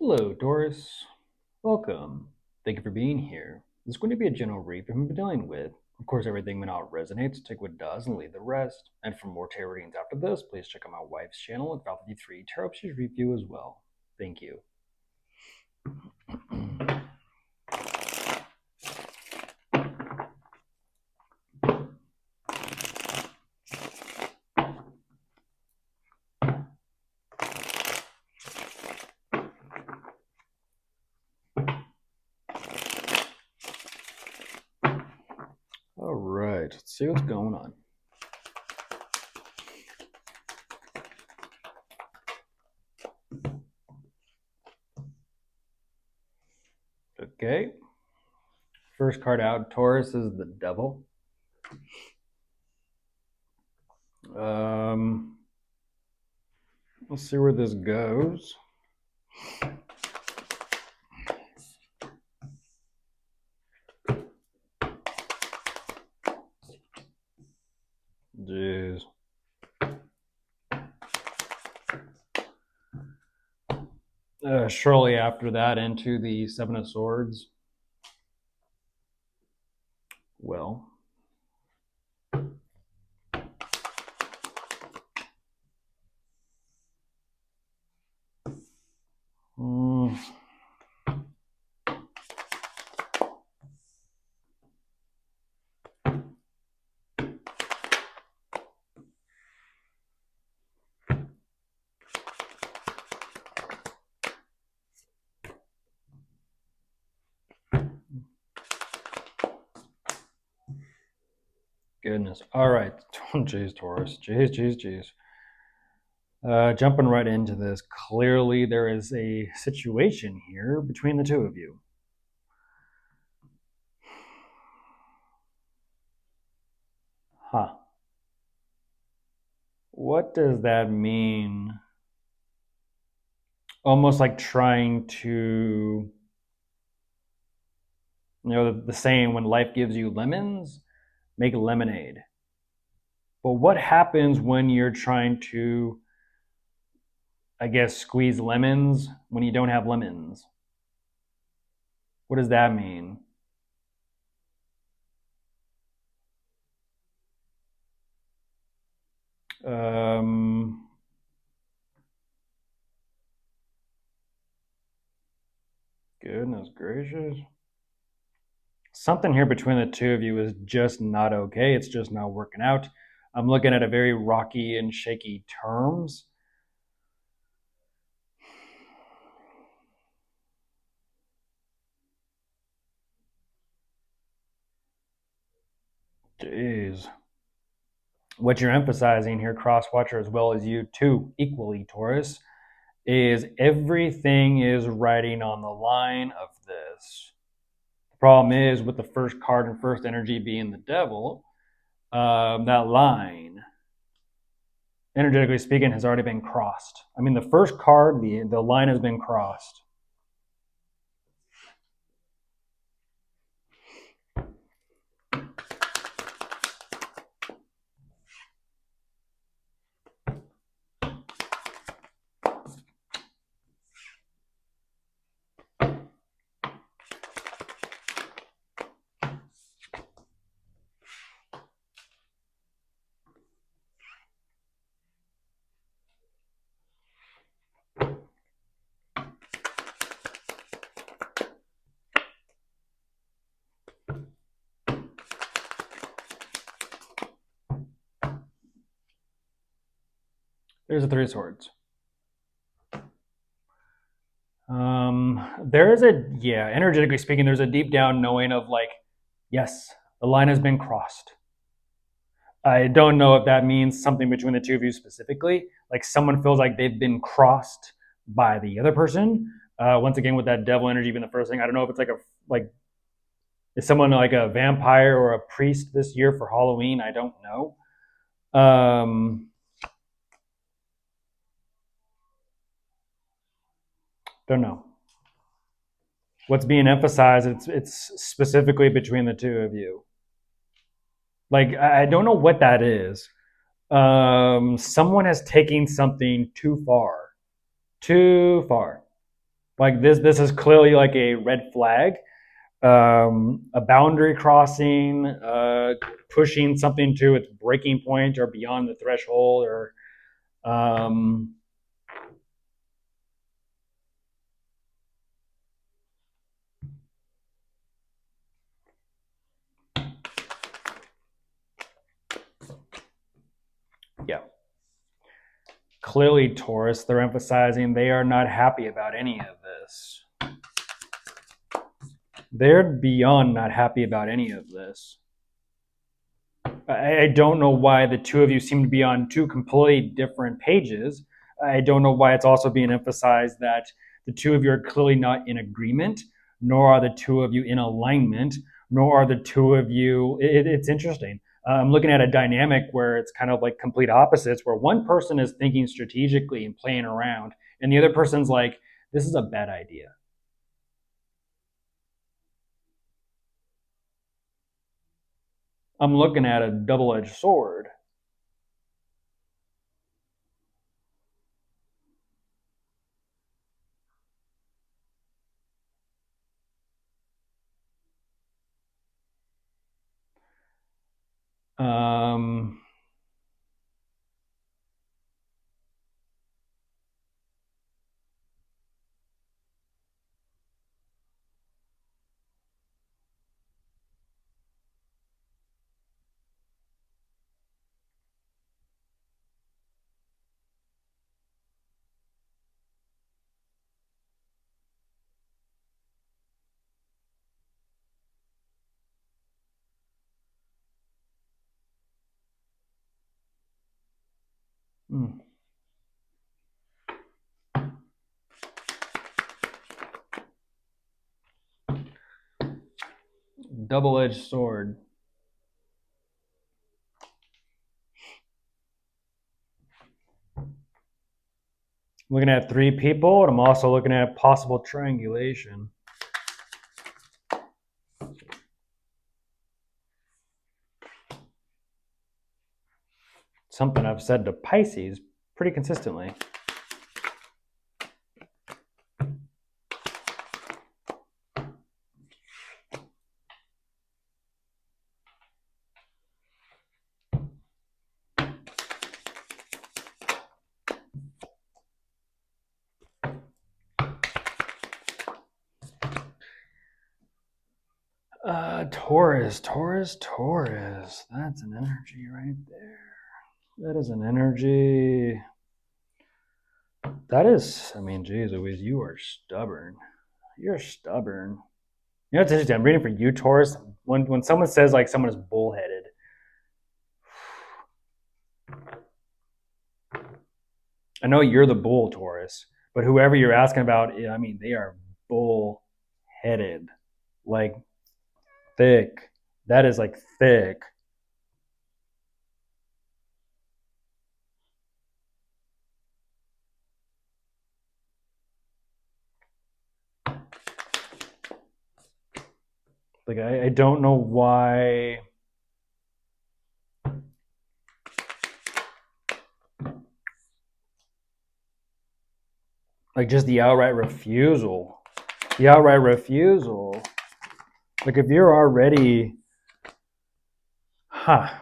Hello, Taurus. Welcome. Thank you for being here. This is going to be a general read from who we're dealing with. Of course, everything may not resonate, so take what does and leave the rest. And for more tarot readings after this, please check out my wife's channel at THEYRE Tarot She's Review as well. Thank you. All right, let's see what's going on. Okay. First card out, Taurus, is the Devil. Let's see where this goes. Jeez. Shortly after that, into the Seven of Swords. Well. Goodness. All right. Jeez, Taurus. Jeez. Jumping right into this. Clearly, there is a situation here between the two of you. Huh. What does that mean? Almost like trying to, the saying, when life gives you lemons, make lemonade. But what happens when you're trying to, I guess, squeeze lemons when you don't have lemons? What does that mean? Goodness gracious. Something here between the two of you is just not okay. It's just not working out. I'm looking at a very rocky and shaky terms. Jeez. What you're emphasizing here, Crosswatcher, as well as you too, equally, Taurus, is everything is riding on the line of this. The problem is with the first card and first energy being the Devil, that line, energetically speaking, has already been crossed. I mean, the first card, the line has been crossed. There's a Three of Swords. There is energetically speaking, there's a deep down knowing of like, yes, the line has been crossed. I don't know if that means something between the two of you specifically. Like someone feels like they've been crossed by the other person. Once again, with that Devil energy being the first thing, I don't know if it's is someone like a vampire or a priest this year for Halloween? I don't know. Don't know. What's being emphasized, it's specifically between the two of you. Like, I don't know what that is. Someone has taken something too far. Too far. Like this is clearly like a red flag, a boundary crossing, pushing something to its breaking point or beyond the threshold, or um, yeah. Clearly, Taurus, they're emphasizing they are not happy about any of this. They're beyond not happy about any of this. I don't know why the two of you seem to be on two completely different pages. I don't know why it's also being emphasized that the two of you are clearly not in agreement, nor are the two of you in alignment, nor are the two of you. It's interesting. I'm looking at a dynamic where it's kind of like complete opposites, where one person is thinking strategically and playing around, and the other person's like, this is a bad idea. I'm looking at a double edged sword. Um, hmm. Double-edged sword. Looking at three people, and I'm also looking at possible triangulation. Something I've said to Pisces pretty consistently. Taurus. That's an energy right there. That is an energy. That is, I mean, geez Louise, you are stubborn. You're stubborn. You know what's interesting? I'm reading for you, Taurus. When someone says like someone is bullheaded, I know you're the bull, Taurus, but whoever you're asking about, I mean, they are bull-headed, like thick. That is like thick. Like I don't know why. Like just the outright refusal. The outright refusal. Like if you're already, huh?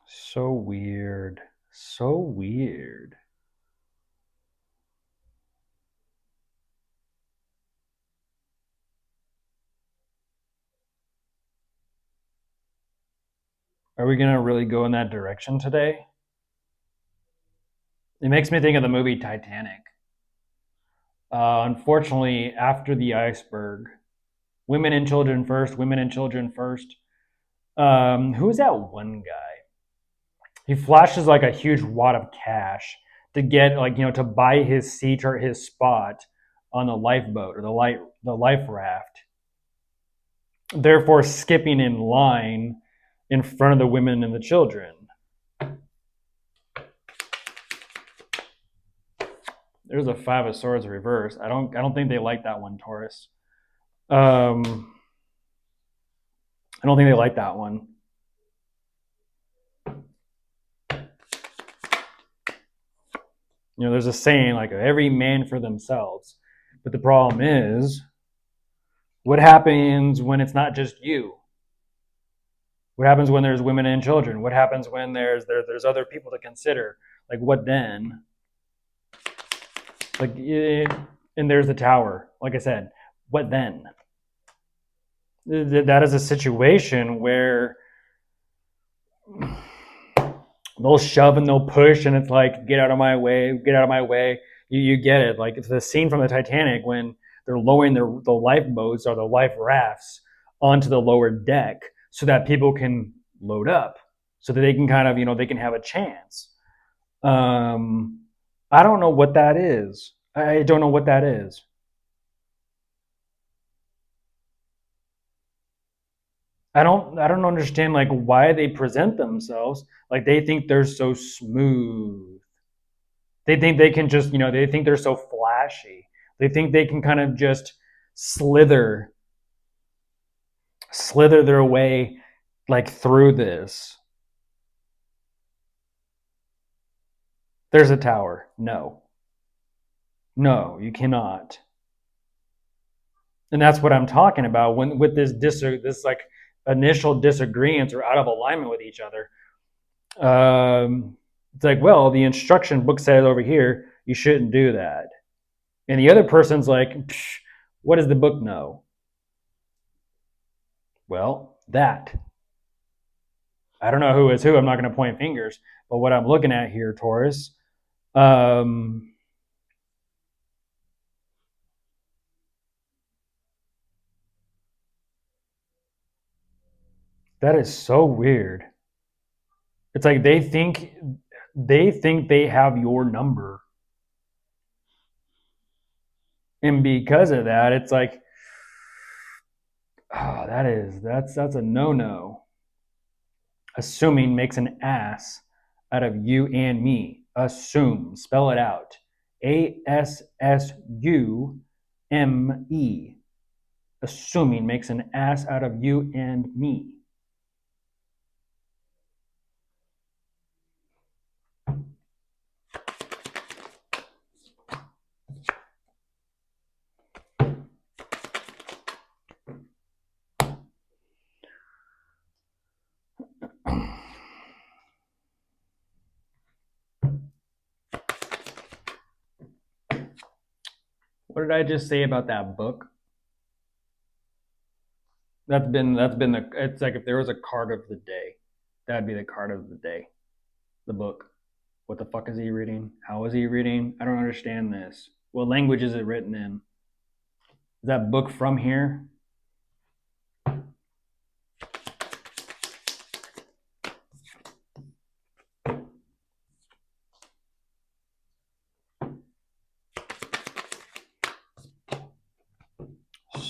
So weird. So weird. Are we gonna really go in that direction today? It makes me think of the movie Titanic. Unfortunately, after the iceberg, women and children first. Women and children first. Who's that one guy? He flashes like a huge wad of cash to get like to buy his seat or his spot on the lifeboat or the life raft. therefore skipping in line in front of the women and the children. There's a 5 of Swords reverse. I don't think they like that one, Taurus. I don't think they like that one. There's a saying like every man for themselves. But the problem is, what happens when it's not just you? What happens when there's women and children? What happens when there's other people to consider? Like, what then? Like, and there's the Tower. Like I said, what then? That is a situation where they'll shove and they'll push, and it's like, get out of my way, get out of my way. You get it. Like, it's the scene from the Titanic when they're lowering the lifeboats or the life rafts onto the lower deck so that people can load up, so that they can kind of, they can have a chance. I don't know what that is. I don't know what that is. I don't understand like why they present themselves like they think they're so smooth. They think they can just, they think they're so flashy. They think they can kind of just slither their way like through this. There's a Tower. No. No, you cannot. And that's what I'm talking about when with this like initial disagreements or out of alignment with each other. It's like, well, the instruction book says over here you shouldn't do that, and the other person's like, what does the book know? Well, that. I don't know who is who. I'm not going to point fingers, but what I'm looking at here, Taurus, that is so weird. It's like they think they have your number, and because of that, it's like, oh, that's a no. Assuming makes an ass out of you and me. Assume. Spell it out. ASSUME. Assuming makes an ass out of you and me. What did I just say about that book? That's been the. It's like if there was a card of the day, that'd be the card of the day. The book. What the fuck is he reading? How is he reading? I don't understand this. What language is it written in? Is that book from here?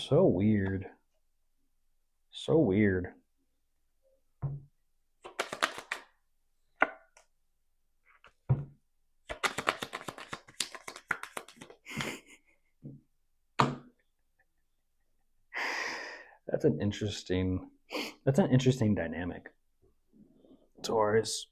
So weird. So weird. That's an interesting dynamic. Taurus.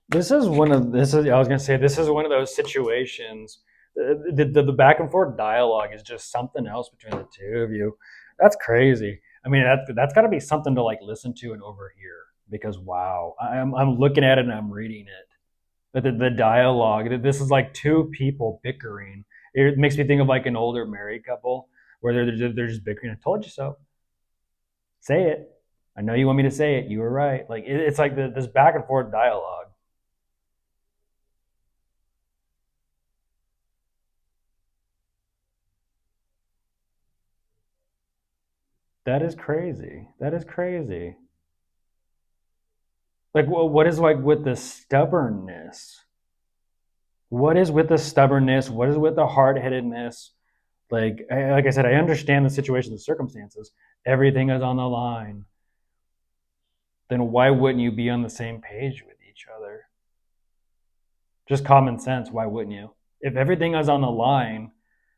This is one of those situations. The back and forth dialogue is just something else between the two of you. That's crazy. I mean, that's got to be something to like listen to and overhear, because wow, I'm looking at it and I'm reading it. The dialogue. This is like two people bickering. It makes me think of like an older married couple where they're just bickering. I told you so. Say it. I know you want me to say it. You were right. Like it's like this back and forth dialogue. That is crazy. That is crazy. Like, what is like with the stubbornness? What is with the stubbornness? What is with the hard headedness? Like I said, I understand the situation, the circumstances. Everything is on the line. Then why wouldn't you be on the same page with each other? Just common sense. Why wouldn't you? If everything is on the line,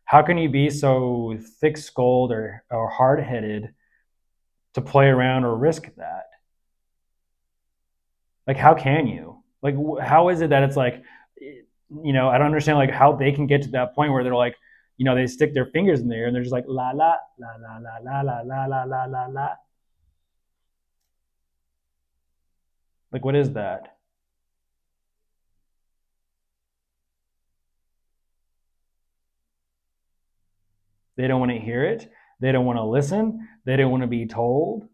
how can you be so thick-skulled or hard-headed to play around or risk that? Like, how can you? Like, how is it that it's like, I don't understand like how they can get to that point where they're like, they stick their fingers in there and they're just like la la la la la la la la la la la la. Like, what is that? They don't want to hear it. They don't want to listen. They don't want to be told.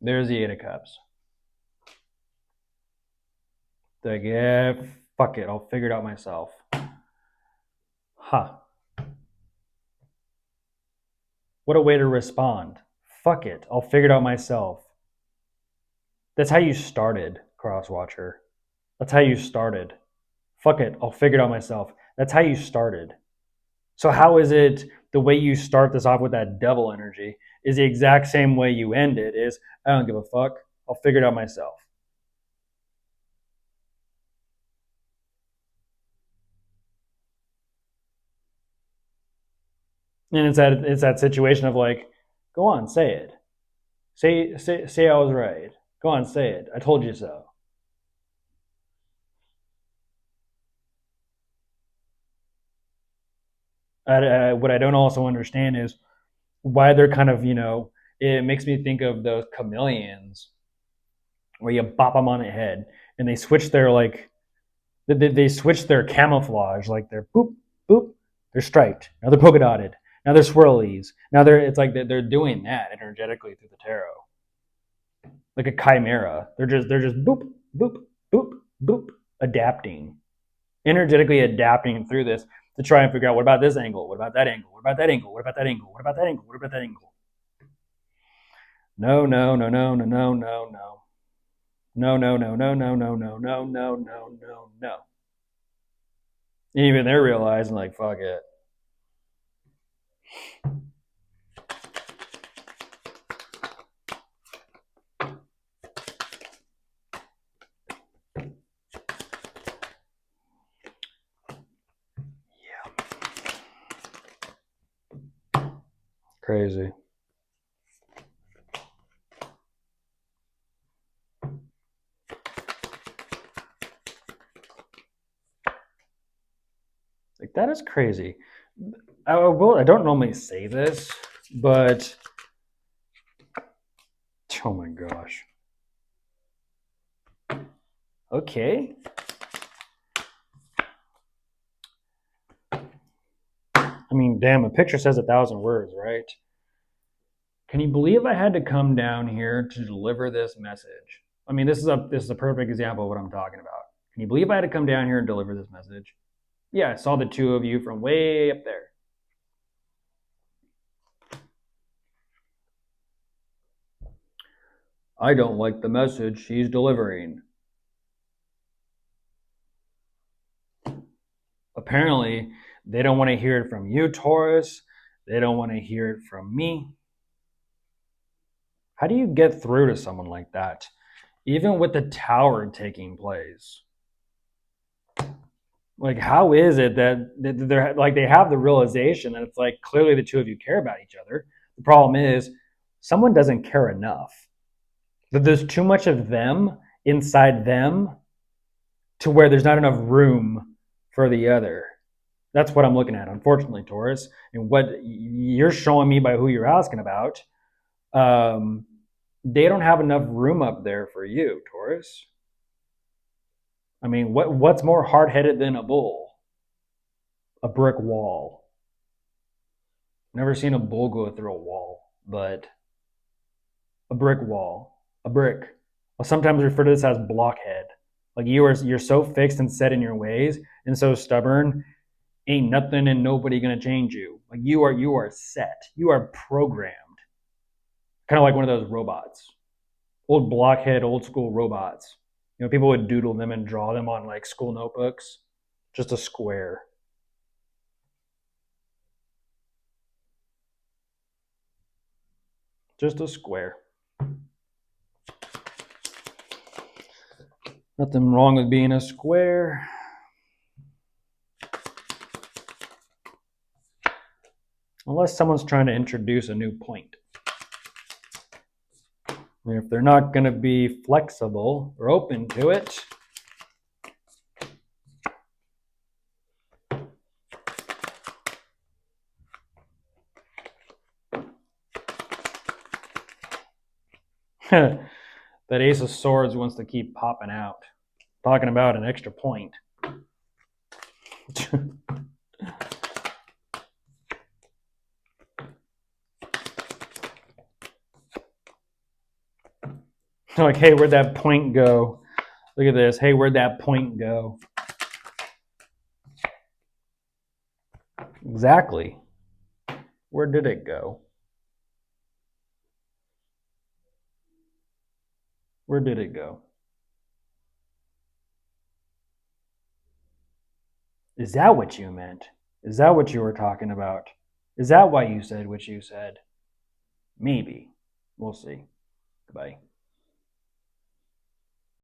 There's the 8 of Cups. Like, yeah, fuck it. I'll figure it out myself. Huh. What a way to respond. Fuck it. I'll figure it out myself. That's how you started, Crosswatcher. That's how you started. Fuck it. I'll figure it out myself. That's how you started. So how is it the way you start this off with that devil energy is the exact same way you end it is, I don't give a fuck. I'll figure it out myself. And it's that situation of like, go on, say it. Say I was right. Go on, say it. I told you so. What I don't also understand is why they're kind of, it makes me think of those chameleons where you bop them on the head and they switch their like, they switch their camouflage, like they're boop, boop, they're striped. Now they're polka dotted. Now they're swirlies. Now it's like they're doing that energetically through the tarot. Like a chimera. They're just boop, boop, boop, boop, adapting. Energetically adapting through this to try and figure out what about this angle? What about that angle? What about that angle? What about that angle? What about that angle? What about that angle? No, no, no, no, no, no, no, no. No, no, no, no, no, no, no, no, no, no, no, no. Even they're realizing like fuck it. Crazy. Like that is crazy. I don't normally say this, but oh my gosh. Okay. I mean, damn, a picture says 1,000 words, right? Can you believe I had to come down here to deliver this message? I mean, this is a perfect example of what I'm talking about. Can you believe I had to come down here and deliver this message? Yeah, I saw the two of you from way up there. I don't like the message she's delivering. Apparently, they don't want to hear it from you, Taurus. They don't want to hear it from me. How do you get through to someone like that? Even with the tower taking place. Like, how is it that they're like they have the realization that it's like clearly the two of you care about each other? The problem is someone doesn't care enough. That there's too much of them inside them to where there's not enough room for the other. That's what I'm looking at, unfortunately, Taurus. And what you're showing me by who you're asking about, um, they don't have enough room up there for you, Taurus. I mean, what's more hard headed than a bull? A brick wall. Never seen a bull go through a wall, but a brick wall, a brick. I'll sometimes refer to this as blockhead. Like you're so fixed and set in your ways and so stubborn. Ain't nothing and nobody gonna change you. Like you are set. You are programmed. Kind of like one of those robots, old blockhead, old school robots. You know, people would doodle them and draw them on like school notebooks. Just a square. Just a square. Nothing wrong with being a square. Unless someone's trying to introduce a new point. And if they're not going to be flexible or open to it, that Ace of Swords wants to keep popping out. Talking about an extra point. Like, hey, where'd that point go? Look at this. Hey, where'd that point go? Exactly. Where did it go? Where did it go? Is that what you meant? Is that what you were talking about? Is that why you said what you said? Maybe. We'll see. Goodbye.